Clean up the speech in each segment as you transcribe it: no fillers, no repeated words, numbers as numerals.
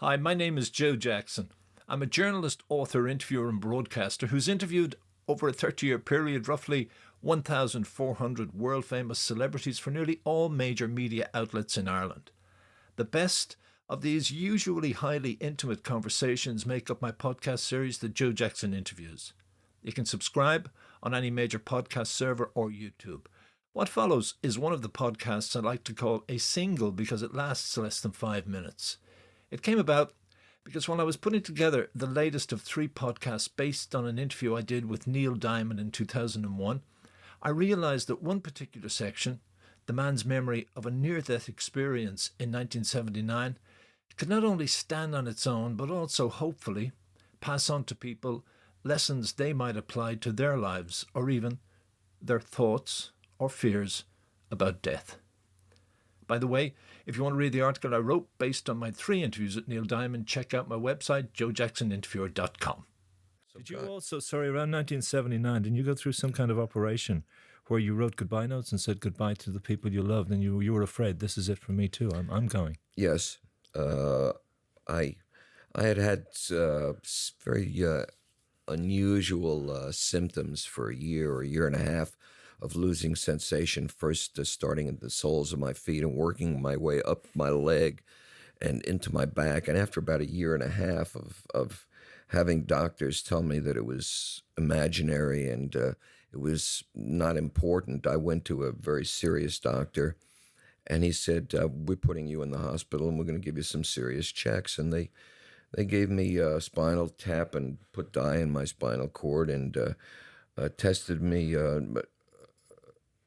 Hi, my name is Joe Jackson. I'm a journalist, author, interviewer, and broadcaster who's interviewed over a 30-year period roughly 1,400 world famous celebrities for nearly all major media outlets in Ireland. The best of these usually highly intimate conversations make up my podcast series, The Joe Jackson Interviews. You can subscribe on any major podcast server or YouTube. What follows is one of the podcasts I like to call a single because it lasts less than 5 minutes. It came about because when I was putting together the latest of 3 podcasts based on an interview I did with Neil Diamond in 2001, I realised that one particular section, the man's memory of a near-death experience in 1979, could not only stand on its own but also, hopefully, pass on to people lessons they might apply to their lives or even their thoughts or fears about death. By the way, if you want to read the article I wrote based on my 3 interviews with Neil Diamond, check out my website, joejacksoninterviewer.com. Did you also, around 1979, didn't you go through some kind of operation where you wrote goodbye notes and said goodbye to the people you loved, and you were afraid, this is it for me too, I'm going? Yes. I had very unusual symptoms for a year and a half of losing sensation, first starting at the soles of my feet and working my way up my leg and into my back. And after about a year and a half of having doctors tell me that it was imaginary and it was not important, I went to a very serious doctor, and he said, we're putting you in the hospital and we're going to give you some serious checks. And they gave me a spinal tap and put dye in my spinal cord and tested me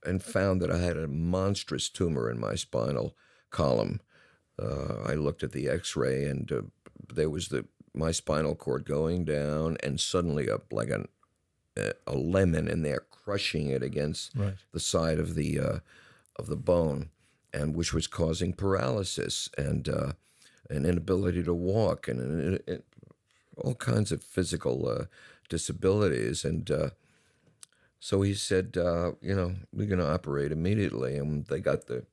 and found that I had a monstrous tumor in my spinal column. I looked at the X-ray, and there was my spinal cord going down, and suddenly like a lemon in there, crushing it against the side of the bone, and which was causing paralysis and an inability to walk and all kinds of physical disabilities. And so he said, we're going to operate immediately. And they got the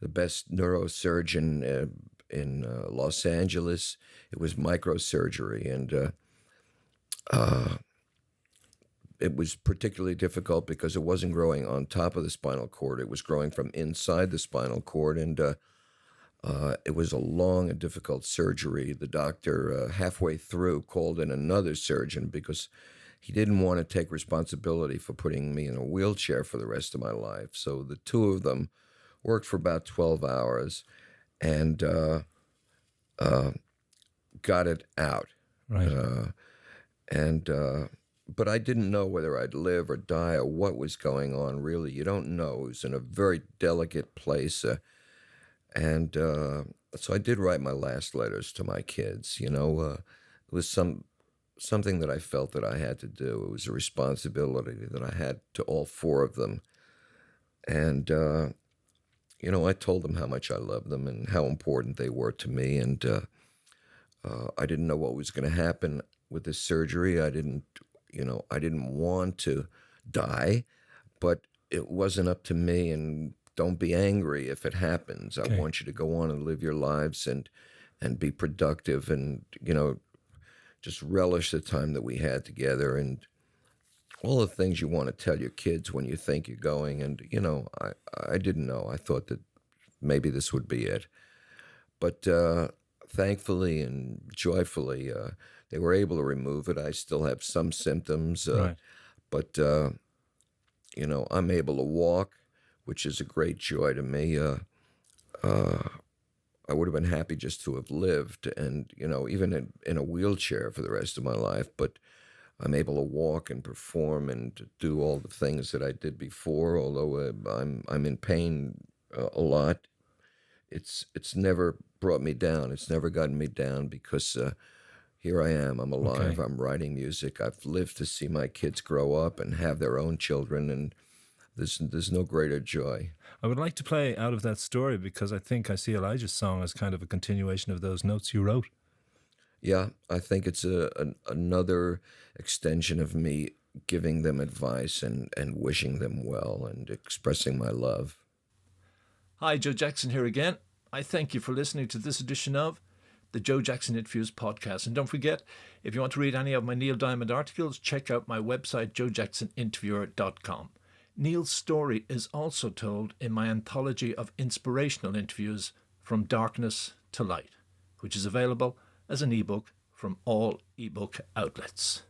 best neurosurgeon in Los Angeles. It was microsurgery. And it was particularly difficult because it wasn't growing on top of the spinal cord. It was growing from inside the spinal cord. And it was a long and difficult surgery. The doctor, halfway through, called in another surgeon because he didn't want to take responsibility for putting me in a wheelchair for the rest of my life. So the two of them worked for about 12 hours and got it out. Right. But I didn't know whether I'd live or die or what was going on, really. You don't know. It was in a very delicate place. So I did write my last letters to my kids. It was something that I felt that I had to do. It was a responsibility that I had to all 4 of them. And, I told them how much I loved them and how important they were to me. And I didn't know what was going to happen with this surgery. I didn't want to die, but it wasn't up to me. And don't be angry if it happens. I want you to go on and live your lives and be productive and, just relish the time that we had together and all the things you want to tell your kids when you think you're going. And, I didn't know. I thought that maybe this would be it. But thankfully and joyfully, they were able to remove it. I still have some symptoms, but, I'm able to walk, which is a great joy to me. I would have been happy just to have lived and, even in a wheelchair for the rest of my life, but I'm able to walk and perform and to do all the things that I did before, although I'm in pain a lot. It's never brought me down. It's never gotten me down because here I am. I'm alive. I'm writing music. I've lived to see my kids grow up and have their own children, and there's no greater joy. I would like to play out of that story because I think I see Elijah's song as kind of a continuation of those notes you wrote. Yeah, I think it's another extension of me giving them advice and wishing them well and expressing my love. Hi, Joe Jackson here again. I thank you for listening to this edition of the Joe Jackson Interviews podcast. And don't forget, if you want to read any of my Neil Diamond articles, check out my website, joejacksoninterviewer.com. Neil's story is also told in my anthology of inspirational interviews, From Darkness to Light, which is available as an ebook from all ebook outlets.